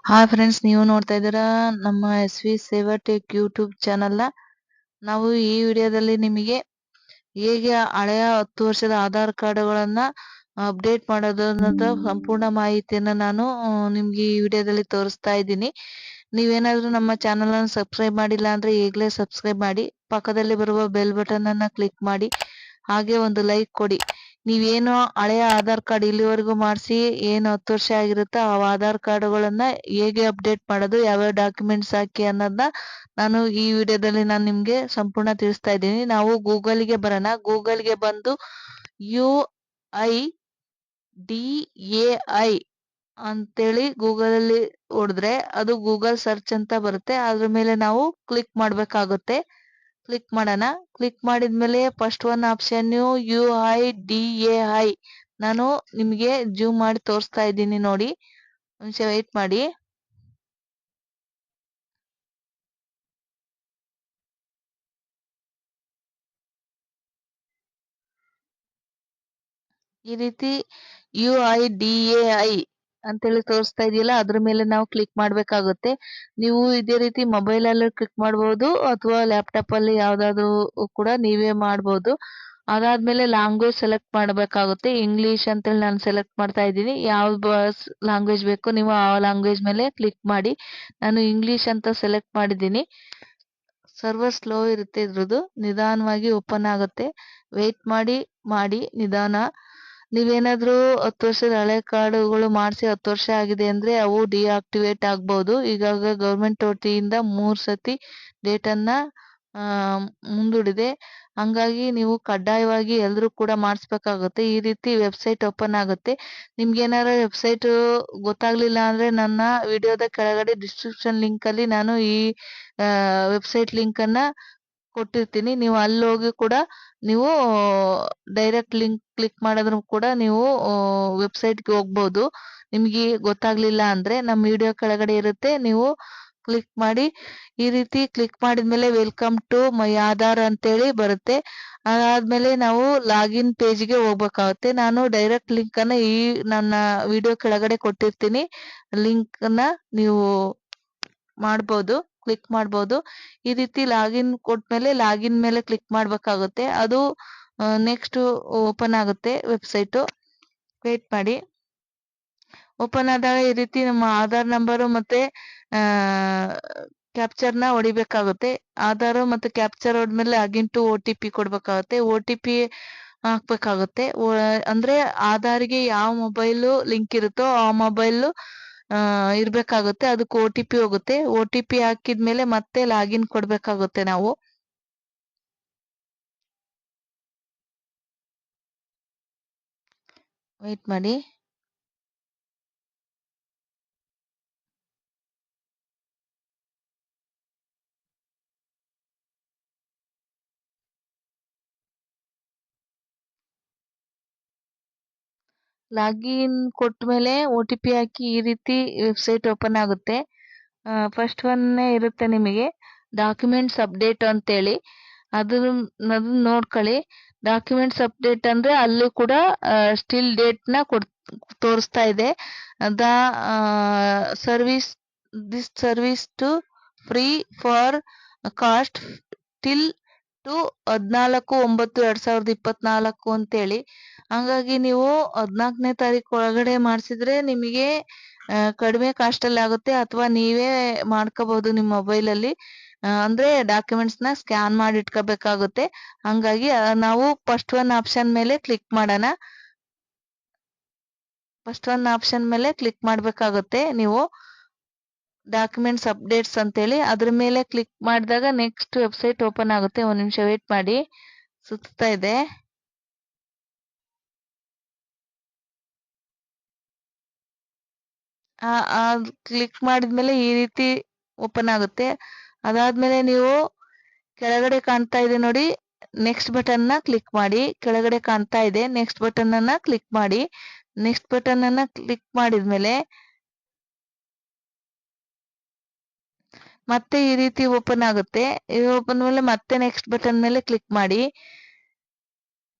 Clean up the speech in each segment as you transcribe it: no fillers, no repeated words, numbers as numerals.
Hi friends, ನೀವು ನೋಡ್ತಾ ಇದ್ದೀರಾ ನಮ್ಮ ಎಸ್ ವಿ ಸೇವಾ ಟೆಕ್ ಯೂಟ್ಯೂಬ್ ಚಾನಲ್ನ. ನಾವು ಈ ವಿಡಿಯೋದಲ್ಲಿ ನಿಮಗೆ ಹೇಗೆ ಹಳೆಯ 10 ವರ್ಷದ ಆಧಾರ್ ಕಾರ್ಡ್ಗಳನ್ನ ಅಪ್ಡೇಟ್ ಮಾಡೋದು ಅನ್ನೋದ ಸಂಪೂರ್ಣ ಮಾಹಿತಿಯನ್ನು ನಾನು ನಿಮ್ಗೆ ಈ ವಿಡಿಯೋದಲ್ಲಿ ತೋರಿಸ್ತಾ ಇದ್ದೀನಿ. ನೀವೇನಾದ್ರೂ ನಮ್ಮ ಚಾನಲ್ ಅನ್ನು ಸಬ್ಸ್ಕ್ರೈಬ್ ಮಾಡಿಲ್ಲ ಅಂದ್ರೆ ಈಗಲೇ ಸಬ್ಸ್ಕ್ರೈಬ್ ಮಾಡಿ, ಪಕ್ಕದಲ್ಲಿ ಬರುವ ಬೆಲ್ ಬಟನ್ ಅನ್ನ ಕ್ಲಿಕ್ ಮಾಡಿ, ಹಾಗೆ ಒಂದು ಲೈಕ್ ಕೊಡಿ. ನೀವೇನು ಹಳೆಯ ಆಧಾರ್ ಕಾರ್ಡ್ ಇಲ್ಲಿವರೆಗೂ ಮಾಡಿಸಿ ಏನು 10 ವರ್ಷ ಆಗಿರುತ್ತೋ ಆ ಆಧಾರ್ ಕಾರ್ಡ್ಗಳನ್ನ ಹೇಗೆ ಅಪ್ಡೇಟ್ ಮಾಡೋದು, ಯಾವ್ಯಾವ ಡಾಕ್ಯುಮೆಂಟ್ಸ್ ಹಾಕಿ ಅನ್ನೋದನ್ನ ನಾನು ಈ ವಿಡಿಯೋದಲ್ಲಿ ನಾನು ನಿಮ್ಗೆ ಸಂಪೂರ್ಣ ತಿಳಿಸ್ತಾ ಇದ್ದೀನಿ. ನಾವು ಗೂಗಲ್ಗೆ ಬರೋಣ. ಗೂಗಲ್ಗೆ ಬಂದು UIDAI ಅಂತೇಳಿ ಗೂಗಲ್ ಅಲ್ಲಿ ಹೊಡೆದ್ರೆ ಅದು ಗೂಗಲ್ ಸರ್ಚ್ ಅಂತ ಬರುತ್ತೆ. ಅದ್ರ ಮೇಲೆ ನಾವು ಕ್ಲಿಕ್ ಮಾಡಬೇಕಾಗುತ್ತೆ. ಕ್ಲಿಕ್ ಮಾಡೋಣ. ಕ್ಲಿಕ್ ಮಾಡಿದ್ಮೇಲೆ ಫಸ್ಟ್ ಒನ್ ಆಪ್ಷನ್ UIDAI ನಾನು ನಿಮಗೆ ಜೂಮ್ ಮಾಡಿ ತೋರಿಸ್ತಾ ಇದ್ದೀನಿ ನೋಡಿ. ಒಂದು ನಿಮಿಷ ವೆಯ್ಟ್ ಮಾಡಿ. ಈ ರೀತಿ UIDAI ಅಂತೇಳಿ ತೋರಿಸ್ತಾ ಇದೆಯಲ್ಲ, ಅದ್ರ ಮೇಲೆ ನಾವು ಕ್ಲಿಕ್ ಮಾಡಬೇಕಾಗುತ್ತೆ. ನೀವು ಇದೇ ರೀತಿ ಮೊಬೈಲ್ ಅಲ್ಲಿ ಕ್ಲಿಕ್ ಮಾಡಬಹುದು ಅಥವಾ ಲ್ಯಾಪ್ಟಾಪ್ ಅಲ್ಲಿ ಯಾವ್ದಾದ್ರು ಕೂಡ ನೀವೇ ಮಾಡಬಹುದು. ಅದಾದ್ಮೇಲೆ ಲ್ಯಾಂಗ್ವೇಜ್ ಸೆಲೆಕ್ಟ್ ಮಾಡಬೇಕಾಗುತ್ತೆ. ಇಂಗ್ಲಿಷ್ ಅಂತೇಳಿ ನಾನು ಸೆಲೆಕ್ಟ್ ಮಾಡ್ತಾ ಇದ್ದೀನಿ. ಯಾವ ಲ್ಯಾಂಗ್ವೇಜ್ ಬೇಕೋ ನೀವು ಆ ಲ್ಯಾಂಗ್ವೇಜ್ ಮೇಲೆ ಕ್ಲಿಕ್ ಮಾಡಿ. ನಾನು ಇಂಗ್ಲಿಷ್ ಅಂತ ಸೆಲೆಕ್ಟ್ ಮಾಡಿದ್ದೀನಿ. ಸರ್ವರ್ ಸ್ಲೋ ಇರುತ್ತೆ, ಇದ್ರದ್ದು ನಿಧಾನವಾಗಿ ಓಪನ್ ಆಗುತ್ತೆ. ವೆಯ್ಟ್ ಮಾಡಿ ನಿಧಾನ. ನೀವೇನಾದ್ರೂ 10 ವರ್ಷದ ಹಳೆ ಕಾರ್ಡುಗಳು ಮಾಡಿಸಿ 10 ವರ್ಷ ಆಗಿದೆ ಅಂದ್ರೆ ಅವು ಡಿಆಕ್ಟಿವೇಟ್ ಆಗ್ಬಹುದು. ಈಗಾಗ ಗವರ್ಮೆಂಟ್ ವತಿಯಿಂದ 3 ಸತಿ ಡೇಟನ್ನ ಮುಂದೂಡಿದೆ. ಹಂಗಾಗಿ ನೀವು ಕಡ್ಡಾಯವಾಗಿ ಎಲ್ಲರೂ ಕೂಡ ಮಾಡಿಸ್ಬೇಕಾಗುತ್ತೆ. ಈ ರೀತಿ ವೆಬ್ಸೈಟ್ ಓಪನ್ ಆಗುತ್ತೆ. ನಿಮ್ಗೆ ಏನಾದ್ರು ವೆಬ್ಸೈಟ್ ಗೊತ್ತಾಗ್ಲಿಲ್ಲ ಅಂದ್ರೆ ನನ್ನ ವಿಡಿಯೋದ ಕೆಳಗಡೆ ಡಿಸ್ಕ್ರಿಪ್ಷನ್ ಲಿಂಕ್ ಅಲ್ಲಿ ನಾನು ಈ ವೆಬ್ಸೈಟ್ ಲಿಂಕ್ ಅನ್ನ ಕೊಟ್ಟಿರ್ತೀನಿ. ನೀವು ಅಲ್ಲಿ ಹೋಗಿ ಕೂಡ ನೀವು ಡೈರೆಕ್ಟ್ ಲಿಂಕ್ ಕ್ಲಿಕ್ ಮಾಡಿದ್ರು ಕೂಡ ನೀವು ವೆಬ್ಸೈಟ್ಗೆ ಹೋಗ್ಬೋದು. ನಿಮಗೆ ಗೊತ್ತಾಗ್ಲಿಲ್ಲ ಅಂದ್ರೆ ನಮ್ಮ ವಿಡಿಯೋ ಕೆಳಗಡೆ ಇರುತ್ತೆ, ನೀವು ಕ್ಲಿಕ್ ಮಾಡಿ. ಈ ರೀತಿ ಕ್ಲಿಕ್ ಮಾಡಿದ್ಮೇಲೆ ವೆಲ್ಕಮ್ ಟು ಮೈ ಆಧಾರ್ ಅಂತೇಳಿ ಬರುತ್ತೆ. ಅದಾದ್ಮೇಲೆ ನಾವು ಲಾಗಿನ್ ಪೇಜ್ಗೆ ಹೋಗ್ಬೇಕಾಗುತ್ತೆ. ನಾನು ಡೈರೆಕ್ಟ್ ಲಿಂಕ್ ಅನ್ನ ಈ ನನ್ನ ವಿಡಿಯೋ ಕೆಳಗಡೆ ಕೊಟ್ಟಿರ್ತೀನಿ. ಲಿಂಕ್ ಅನ್ನ ನೀವು ಮಾಡ್ಬೋದು, ಕ್ಲಿಕ್ ಮಾಡ್ಬೋದು. ಈ ರೀತಿ ಲಾಗಿನ್ ಕೊಟ್ಮೇಲೆ ಲಾಗಿನ್ ಮೇಲೆ ಕ್ಲಿಕ್ ಮಾಡ್ಬೇಕಾಗುತ್ತೆ. ಅದು ನೆಕ್ಸ್ಟ್ ಓಪನ್ ಆಗುತ್ತೆ ವೆಬ್ಸೈಟು. ವೇಟ್ ಮಾಡಿ. ಓಪನ್ ಆದಾಗ ಈ ರೀತಿ ನಮ್ಮ ಆಧಾರ್ ನಂಬರು ಮತ್ತೆ ಕ್ಯಾಪ್ಚರ್ನ ಹೊಡಿಬೇಕಾಗುತ್ತೆ. ಆಧಾರ್ ಮತ್ತೆ ಕ್ಯಾಪ್ಚರ್ ಹೊಡೆದ್ಮೇಲೆ ಲಾಗಿನ್ ಟು OTP ಕೊಡ್ಬೇಕಾಗುತ್ತೆ. OTP ಹಾಕ್ಬೇಕಾಗುತ್ತೆ. ಅಂದ್ರೆ ಆಧಾರ್ಗೆ ಯಾವ ಮೊಬೈಲು ಲಿಂಕ್ ಇರುತ್ತೋ ಆ ಮೊಬೈಲ್ ಇರ್ಬೇಕಾಗುತ್ತೆ. ಅದಕ್ಕೆ OTP ಹೋಗುತ್ತೆ. OTP ಹಾಕಿದ್ಮೇಲೆ ಮತ್ತೆ ಲಾಗಿನ್ ಕೊಡ್ಬೇಕಾಗುತ್ತೆ ನಾವು. ವೇಟ್ ಮಾಡಿ. ಲಾಗಿನ್ ಕೊಟ್ಮೇಲೆ OTP ಹಾಕಿ ಈ ರೀತಿ ವೆಬ್ಸೈಟ್ ಓಪನ್ ಆಗುತ್ತೆ. ಫಸ್ಟ್ ಒನ್ ಇರುತ್ತೆ ನಿಮಗೆ ಡಾಕ್ಯುಮೆಂಟ್ಸ್ ಅಪ್ಡೇಟ್ ಅಂತೇಳಿ. ಅದನ್ನ ನೋಡ್ಕೊಳ್ಳಿ. ಡಾಕ್ಯುಮೆಂಟ್ಸ್ ಅಪ್ಡೇಟ್ ಅಂದ್ರೆ ಅಲ್ಲೂ ಕೂಡ ಸ್ಟಿಲ್ ಡೇಟ್ ನ ತೋರಿಸ್ತಾ ಇದೆ. The service this service to free for cost till to 14/9/2024 ಅಂತೇಳಿ. ಹಂಗಾಗಿ ನೀವು 14ನೇ ತಾರೀಕು ಒಳಗಡೆ ಮಾಡಿಸಿದ್ರೆ ನಿಮಗೆ ಕಡಿಮೆ ಕಾಸ್ಟ್ ಅಲ್ಲಿ ಆಗುತ್ತೆ, ಅಥವಾ ನೀವೇ ಮಾಡ್ಕೋಬಹುದು ನಿಮ್ಮ ಮೊಬೈಲ್ ಅಲ್ಲಿ. ಅಂದ್ರೆ ಡಾಕ್ಯುಮೆಂಟ್ಸ್ ನ ಸ್ಕ್ಯಾನ್ ಮಾಡಿ ಇಟ್ಕೋಬೇಕಾಗುತ್ತೆ. ಹಂಗಾಗಿ ನಾವು ಫಸ್ಟ್ ಒನ್ ಆಪ್ಷನ್ ಮೇಲೆ ಕ್ಲಿಕ್ ಮಾಡೋಣ. ಫಸ್ಟ್ ಒನ್ ಆಪ್ಷನ್ ಮೇಲೆ ಕ್ಲಿಕ್ ಮಾಡ್ಬೇಕಾಗುತ್ತೆ ನೀವು, ಡಾಕ್ಯುಮೆಂಟ್ಸ್ ಅಪ್ಡೇಟ್ಸ್ ಅಂತೇಳಿ. ಅದ್ರ ಮೇಲೆ ಕ್ಲಿಕ್ ಮಾಡಿದಾಗ ನೆಕ್ಸ್ಟ್ ವೆಬ್ಸೈಟ್ ಓಪನ್ ಆಗುತ್ತೆ. ಒಂದ್ ನಿಮಿಷ ವೇಟ್ ಮಾಡಿ, ಸುತ್ತಾ ಇದೆ. ಕ್ಲಿಕ್ ಮಾಡಿದ್ಮೇಲೆ ಈ ರೀತಿ ಓಪನ್ ಆಗುತ್ತೆ. ಅದಾದ್ಮೇಲೆ ನೀವು ಕೆಳಗಡೆ ಕಾಣ್ತಾ ಇದೆ ನೋಡಿ, ನೆಕ್ಸ್ಟ್ ಬಟನ್ ನ ಕ್ಲಿಕ್ ಮಾಡಿ. ಕೆಳಗಡೆ ಕಾಣ್ತಾ ಇದೆ ನೆಕ್ಸ್ಟ್ ಬಟನ್ ಅನ್ನ ಕ್ಲಿಕ್ ಮಾಡಿ. ನೆಕ್ಸ್ಟ್ ಬಟನ್ ಅನ್ನ ಕ್ಲಿಕ್ ಮಾಡಿದ್ಮೇಲೆ ಮತ್ತೆ ಈ ರೀತಿ ಓಪನ್ ಆಗುತ್ತೆ. ಇದು ಓಪನ್ ಮೇಲೆ ಮತ್ತೆ ನೆಕ್ಸ್ಟ್ ಬಟನ್ ಮೇಲೆ ಕ್ಲಿಕ್ ಮಾಡಿ.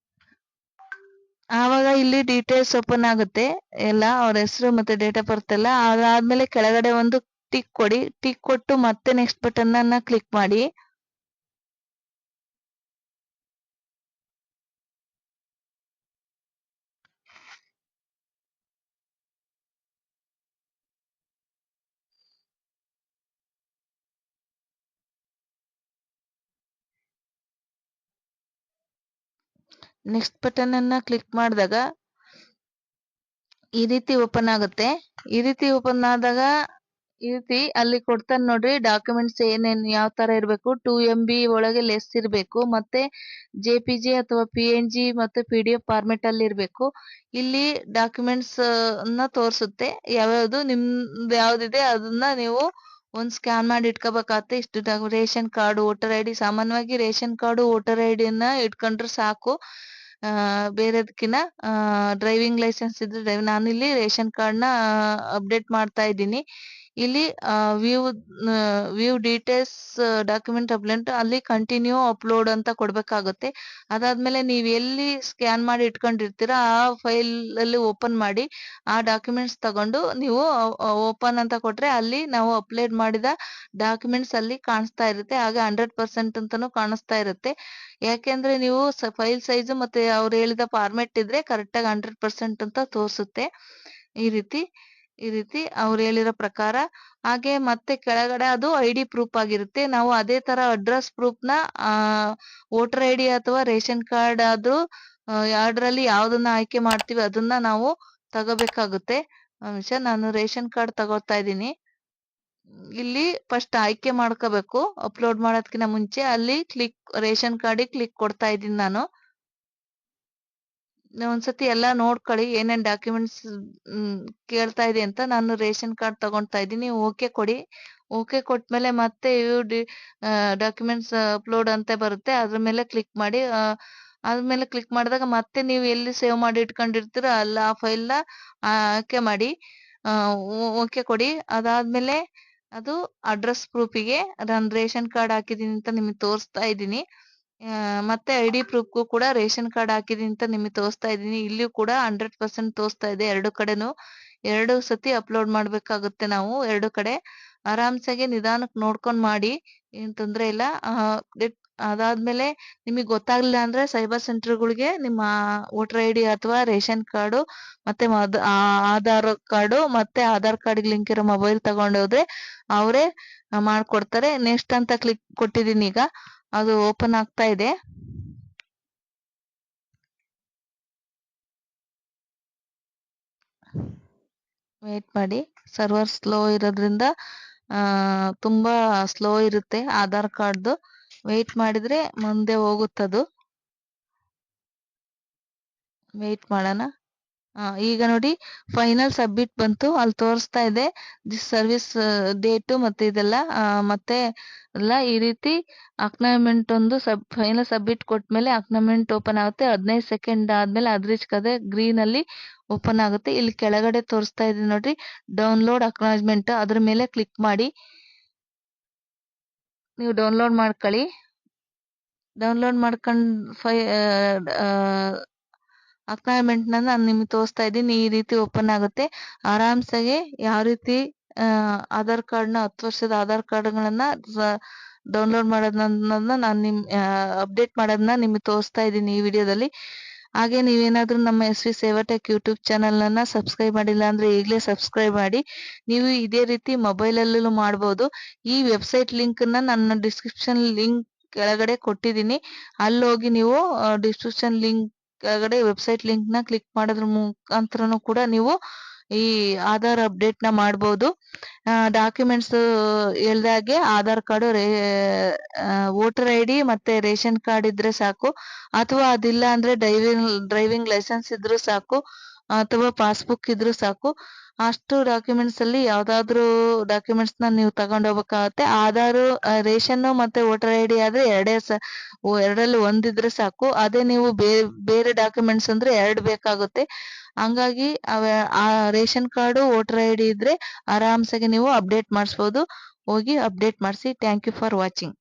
ಆವಾಗ ಇಲ್ಲಿ ಡೀಟೇಲ್ಸ್ ಓಪನ್ ಆಗುತ್ತೆ ಎಲ್ಲ ಅವ್ರ ಹೆಸರು ಮತ್ತೆ ಡೇಟ್ ಆಫ್ ಬರ್ತ್ ಎಲ್ಲ. ಅದಾದ್ಮೇಲೆ ಕೆಳಗಡೆ ಒಂದು ಟಿಕ್ ಕೊಡಿ. ಟಿಕ್ ಕೊಟ್ಟು ಮತ್ತೆ ನೆಕ್ಸ್ಟ್ ಬಟನ್ ಅನ್ನ ಕ್ಲಿಕ್ ಮಾಡಿ. ನೆಕ್ಸ್ಟ್ ಬಟನ್ ಅನ್ನ ಕ್ಲಿಕ್ ಮಾಡಿದಾಗ ಈ ರೀತಿ ಓಪನ್ ಆಗುತ್ತೆ. ಈ ರೀತಿ ಓಪನ್ ಆದಾಗ ಈ ರೀತಿ ಅಲ್ಲಿ ಕೊಡ್ತಾನೆ ನೋಡ್ರಿ, ಡಾಕ್ಯುಮೆಂಟ್ಸ್ ಏನೇನ್ ಯಾವ ತರ ಇರಬೇಕು. 2 MB ಒಳಗೆ ಲೆಸ್ ಇರಬೇಕು, ಮತ್ತೆ JPG ಅಥವಾ PNG ಮತ್ತೆ PDF ಫಾರ್ಮೆಟ್ ಅಲ್ಲಿ ಇರಬೇಕು. ಇಲ್ಲಿ ಡಾಕ್ಯುಮೆಂಟ್ಸ್ ಅನ್ನ ತೋರಿಸುತ್ತೆ ಯಾವ್ಯಾವ್ದು ನಿಮ್ದು ಯಾವ್ದಿದೆ ಅದನ್ನ ನೀವು ಒಂದ್ ಸ್ಕ್ಯಾನ್ ಮಾಡಿ ಇಟ್ಕೋಬೇಕಾಗತ್ತೆ. ಇಷ್ಟು ರೇಷನ್ ಕಾರ್ಡ್, ವೋಟರ್ ID. ಸಾಮಾನ್ಯವಾಗಿ ರೇಷನ್ ಕಾರ್ಡು, ವೋಟರ್ ಐಡಿಯನ್ನ ಇಟ್ಕೊಂಡ್ರೆ ಸಾಕು. ಬೇರೆದಕ್ಕಿನ್ನ ಡ್ರೈವಿಂಗ್ ಲೈಸೆನ್ಸ್ ಇದ್ರೆ ನಾನಿಲ್ಲಿ ರೇಷನ್ ಕಾರ್ಡ್ನ ಅಪ್ಡೇಟ್ ಮಾಡ್ತಾ ಇದ್ದೀನಿ. ಇಲ್ಲಿ ವ್ಯೂ ಡೀಟೇಲ್ಸ್ ಡಾಕ್ಯುಮೆಂಟ್ ಅಪ್ಲೋಡ್ ಅಲ್ಲಿ ಕಂಟಿನ್ಯೂ ಅಪ್ಲೋಡ್ ಅಂತ ಕೊಡ್ಬೇಕಾಗುತ್ತೆ. ಅದಾದ್ಮೇಲೆ ನೀವು ಎಲ್ಲಿ ಸ್ಕ್ಯಾನ್ ಮಾಡಿ ಇಟ್ಕೊಂಡಿರ್ತೀರಾ ಆ ಫೈಲ್ ಅಲ್ಲಿ ಓಪನ್ ಮಾಡಿ ಆ ಡಾಕ್ಯುಮೆಂಟ್ಸ್ ತಗೊಂಡು ನೀವು ಓಪನ್ ಅಂತ ಕೊಟ್ರೆ ಅಲ್ಲಿ ನಾವು ಅಪ್ಲೋಡ್ ಮಾಡಿದ ಡಾಕ್ಯುಮೆಂಟ್ಸ್ ಅಲ್ಲಿ ಕಾಣಿಸ್ತಾ ಇರುತ್ತೆ. ಹಾಗೆ 100% ಅಂತಾನೂ ಕಾಣಿಸ್ತಾ ಇರುತ್ತೆ. ಯಾಕೆಂದ್ರೆ ನೀವು ಫೈಲ್ ಸೈಜ್ ಮತ್ತೆ ಅವ್ರು ಹೇಳಿದ ಫಾರ್ಮೆಟ್ ಇದ್ರೆ ಕರೆಕ್ಟಾಗಿ 100% ಅಂತ ತೋರಿಸುತ್ತೆ. ಈ ರೀತಿ ಅವ್ರು ಹೇಳಿರೋ ಪ್ರಕಾರ. ಹಾಗೆ ಮತ್ತೆ ಕೆಳಗಡೆ ಅದು ID ಪ್ರೂಫ್ ಆಗಿರುತ್ತೆ. ನಾವು ಅದೇ ತರ ಅಡ್ರೆಸ್ ಪ್ರೂಫ್ನ ವೋಟರ್ ID ಅಥವಾ ರೇಷನ್ ಕಾರ್ಡ್ ಆದ್ರೂ ಎರಡರಲ್ಲಿ ಯಾವ್ದನ್ನ ಆಯ್ಕೆ ಮಾಡ್ತೀವಿ ಅದನ್ನ ನಾವು ತಗೋಬೇಕಾಗುತ್ತೆ. ನಾನು ರೇಷನ್ ಕಾರ್ಡ್ ತಗೋತಾ ಇದ್ದೀನಿ. ಇಲ್ಲಿ ಫಸ್ಟ್ ಆಯ್ಕೆ ಮಾಡ್ಕೋಬೇಕು. ಅಪ್ಲೋಡ್ ಮಾಡೋದಕ್ಕಿಂತ ಮುಂಚೆ ಅಲ್ಲಿ ರೇಷನ್ ಕಾರ್ಡಿಗೆ ಕ್ಲಿಕ್ ಕೊಡ್ತಾ ಇದ್ದೀನಿ ನಾನು. ಒಂದ್ಸತಿ ಎಲ್ಲ ನೋಡ್ಕೊಳ್ಳಿ ಏನೇನ್ ಡಾಕ್ಯುಮೆಂಟ್ಸ್ ಕೇಳ್ತಾ ಇದೆ ಅಂತ. ನಾನು ರೇಷನ್ ಕಾರ್ಡ್ ತಗೊಳ್ತಾ ಇದ್ದೀನಿ. ಓಕೆ ಕೊಡಿ. ಓಕೆ ಕೊಟ್ಮೇಲೆ ಮತ್ತೆ ಡಾಕ್ಯುಮೆಂಟ್ಸ್ ಅಪ್ಲೋಡ್ ಅಂತ ಬರುತ್ತೆ, ಅದ್ರ ಮೇಲೆ ಕ್ಲಿಕ್ ಮಾಡಿ. ಅದ್ಮೇಲೆ ಕ್ಲಿಕ್ ಮಾಡಿದಾಗ ಮತ್ತೆ ನೀವು ಎಲ್ಲಿ ಸೇವ್ ಮಾಡಿ ಇಟ್ಕೊಂಡಿರ್ತೀರೋ ಅಲ್ಲ ಆ ಫೈಲ್ನ ಆಯ್ಕೆ ಮಾಡಿ ಓಕೆ ಕೊಡಿ. ಅದಾದ್ಮೇಲೆ ಅದು ಅಡ್ರೆಸ್ ಪ್ರೂಫಿಗೆ ನಾನು ರೇಷನ್ ಕಾರ್ಡ್ ಹಾಕಿದೀನಿ ಅಂತ ನಿಮಗೆ ತೋರಿಸ್ತಾ ಇದ್ದೀನಿ. ಮತ್ತೆ ID ಪ್ರೂಫ್ಗೂ ಕೂಡ ರೇಷನ್ ಕಾರ್ಡ್ ಹಾಕಿದೀನಿ ಅಂತ ನಿಮಗೆ ತೋರಿಸ್ತಾ ಇದ್ದೀನಿ. ಇಲ್ಲಿಯೂ ಕೂಡ 100% ತೋರಿಸ್ತಾ ಇದೆ. ಎರಡು ಕಡೆನೂ 2 ಸತಿ ಅಪ್ಲೋಡ್ ಮಾಡ್ಬೇಕಾಗುತ್ತೆ ನಾವು. 2 ಕಡೆ ಆರಾಮ್ಸಾಗೆ ನಿಧಾನಕ್ಕೆ ನೋಡ್ಕೊಂಡ್ ಮಾಡಿ, ಏನ್ ತೊಂದ್ರೆ ಇಲ್ಲ. ಅದಾದ್ಮೇಲೆ ನಿಮಗೆ ಗೊತ್ತಾಗ್ಲಿಲ್ಲ ಅಂದ್ರೆ ಸೈಬರ್ ಸೆಂಟರ್ಗಳಿಗೆ ನಿಮ್ಮ ವೋಟರ್ ID ಅಥವಾ ರೇಷನ್ ಕಾರ್ಡು ಮತ್ತೆ ಆಧಾರ್ ಕಾರ್ಡು ಮತ್ತೆ ಆಧಾರ್ ಕಾರ್ಡ್ ಲಿಂಕ್ ಇರೋ ಮೊಬೈಲ್ ತಗೊಂಡೋದ್ರೆ ಅವರೇ ಮಾಡ್ಕೊಡ್ತಾರೆ. ನೆಕ್ಸ್ಟ್ ಅಂತ ಕ್ಲಿಕ್ ಕೊಟ್ಟಿದ್ದೀನಿ. ಈಗ ಅದು ಓಪನ್ ಆಗ್ತಾ ಇದೆ. ವೇಟ್ ಮಾಡಿ, ಸರ್ವರ್ ಸ್ಲೋ ಇರೋದ್ರಿಂದ ತುಂಬಾ ಸ್ಲೋ ಇರುತ್ತೆ ಆಧಾರ್ ಕಾರ್ಡ್ದು. ವೇಟ್ ಮಾಡಿದ್ರೆ ಮುಂದೆ ಹೋಗುತ್ತದು. ವೇಟ್ ಮಾಡೋಣ. ಈಗ ನೋಡಿ ಫೈನಲ್ ಸಬ್ಮಿಟ್ ಬಂತು. ಅಲ್ಲಿ ತೋರಿಸ್ತಾ ಇದೆ ದಿಸ್ ಸರ್ವಿಸ್ ಡೇಟು ಮತ್ತೆ ಇದೆಲ್ಲ ಮತ್ತೆ ಎಲ್ಲ ಈ ರೀತಿ. ಅಕ್ನಾಯ್ಮೆಂಟ್ ಒಂದು ಫೈನಲ್ ಸಬ್ಮಿಟ್ ಕೊಟ್ಮೇಲೆ ಅಕ್ನಾಯ್ಮೆಂಟ್ ಓಪನ್ ಆಗುತ್ತೆ. 15 ಸೆಕೆಂಡ್ ಆದ್ಮೇಲೆ ಅದೇ ಗ್ರೀನ್ ಅಲ್ಲಿ ಓಪನ್ ಆಗುತ್ತೆ. ಇಲ್ಲಿ ಕೆಳಗಡೆ ತೋರಿಸ್ತಾ ಇದೆ ನೋಡ್ರಿ, ಡೌನ್ಲೋಡ್ ಅಕ್ನಾಯ್ಮೆಂಟ್. ಅದ್ರ ಮೇಲೆ ಕ್ಲಿಕ್ ಮಾಡಿ ನೀವು ಡೌನ್ಲೋಡ್ ಮಾಡ್ಕೊಳ್ಳಿ. ಡೌನ್ಲೋಡ್ ಮಾಡ್ಕೊಂಡು ಅಕ್ನಾಯ್ಮೆಂಟ್ ನಾನು ನಿಮ್ಗೆ ತೋರಿಸ್ತಾ ಇದ್ದೀನಿ. ಈ ರೀತಿ ಓಪನ್ ಆಗುತ್ತೆ. ಆರಾಮ್ಸಾಗೆ ಯಾವ ರೀತಿ ಆಧಾರ್ ಕಾರ್ಡ್ನ 10 ವರ್ಷದ ಆಧಾರ್ ಕಾರ್ಡ್ಗಳನ್ನ ಡೌನ್ಲೋಡ್ ಮಾಡೋದನ್ನ ನಾನು ಅಪ್ಡೇಟ್ ಮಾಡೋದನ್ನ ನಿಮ್ಗೆ ತೋರಿಸ್ತಾ ಇದ್ದೀನಿ ಈ ವಿಡಿಯೋದಲ್ಲಿ. ಹಾಗೆ ನೀವೇನಾದ್ರೂ ನಮ್ಮ SV ಸೇವಾ ಟೆಕ್ ಯೂಟ್ಯೂಬ್ ಚಾನಲ್ ಅನ್ನ ಸಬ್ಸ್ಕ್ರೈಬ್ ಮಾಡಿಲ್ಲ ಅಂದ್ರೆ ಈಗಲೇ ಸಬ್ಸ್ಕ್ರೈಬ್ ಮಾಡಿ. ನೀವು ಇದೇ ರೀತಿ ಮೊಬೈಲಲ್ಲೂ ಮಾಡ್ಬೋದು. ಈ ವೆಬ್ಸೈಟ್ ಲಿಂಕ್ ನನ್ನ ಡಿಸ್ಕ್ರಿಪ್ಷನ್ ಲಿಂಕ್ ಕೆಳಗಡೆ ಕೊಟ್ಟಿದ್ದೀನಿ. ಅಲ್ಲಿ ಹೋಗಿ ನೀವು ಡಿಸ್ಕ್ರಿಪ್ಷನ್ ಲಿಂಕ್ ಕೆಳಗಡೆ ವೆಬ್ಸೈಟ್ ಲಿಂಕ್ ನ ಕ್ಲಿಕ್ ಮಾಡೋದ್ರ ಮುಖಾಂತರನು ಕೂಡ ನೀವು ಈ ಆಧಾರ್ ಅಪ್ಡೇಟ್ ನ ಮಾಡ್ಬೋದು. ಡಾಕ್ಯುಮೆಂಟ್ಸ್ ಹೇಳ್ದಾಗೆ ಆಧಾರ್ ಕಾರ್ಡು, ವೋಟರ್ ID ಮತ್ತೆ ರೇಷನ್ ಕಾರ್ಡ್ ಇದ್ರೆ ಸಾಕು. ಅಥವಾ ಅದಿಲ್ಲ ಅಂದ್ರೆ ಡ್ರೈವಿಂಗ್ ಲೈಸೆನ್ಸ್ ಇದ್ರೂ ಸಾಕು, ಅಥವಾ ಪಾಸ್ಬುಕ್ ಇದ್ರೂ ಸಾಕು. ಅಷ್ಟು ಡಾಕ್ಯುಮೆಂಟ್ಸ್ ಅಲ್ಲಿ ಯಾವ್ದಾದ್ರು ಡಾಕ್ಯುಮೆಂಟ್ಸ್ ನ ನೀವು ತಗೊಂಡ್ ಹೋಗ್ಬೇಕಾಗತ್ತೆ. ಆಧಾರ್, ರೇಷನ್ ಮತ್ತೆ ವೋಟರ್ ID ಆದ್ರೆ ಎರಡರಲ್ಲಿ ಒಂದಿದ್ರೆ ಸಾಕು. ಅದೇ ನೀವು ಬೇರೆ ಡಾಕ್ಯುಮೆಂಟ್ಸ್ ಅಂದ್ರೆ 2 ಬೇಕಾಗುತ್ತೆ. ಹಂಗಾಗಿ ಆ ರೇಷನ್ ಕಾರ್ಡು, ವೋಟರ್ ID ಇದ್ರೆ ಆರಾಮ್ಸಾಗಿ ನೀವು ಅಪ್ಡೇಟ್ ಮಾಡಿಸ್ಬೋದು. ಹೋಗಿ ಅಪ್ಡೇಟ್ ಮಾಡಿಸಿ. Thank you for watching.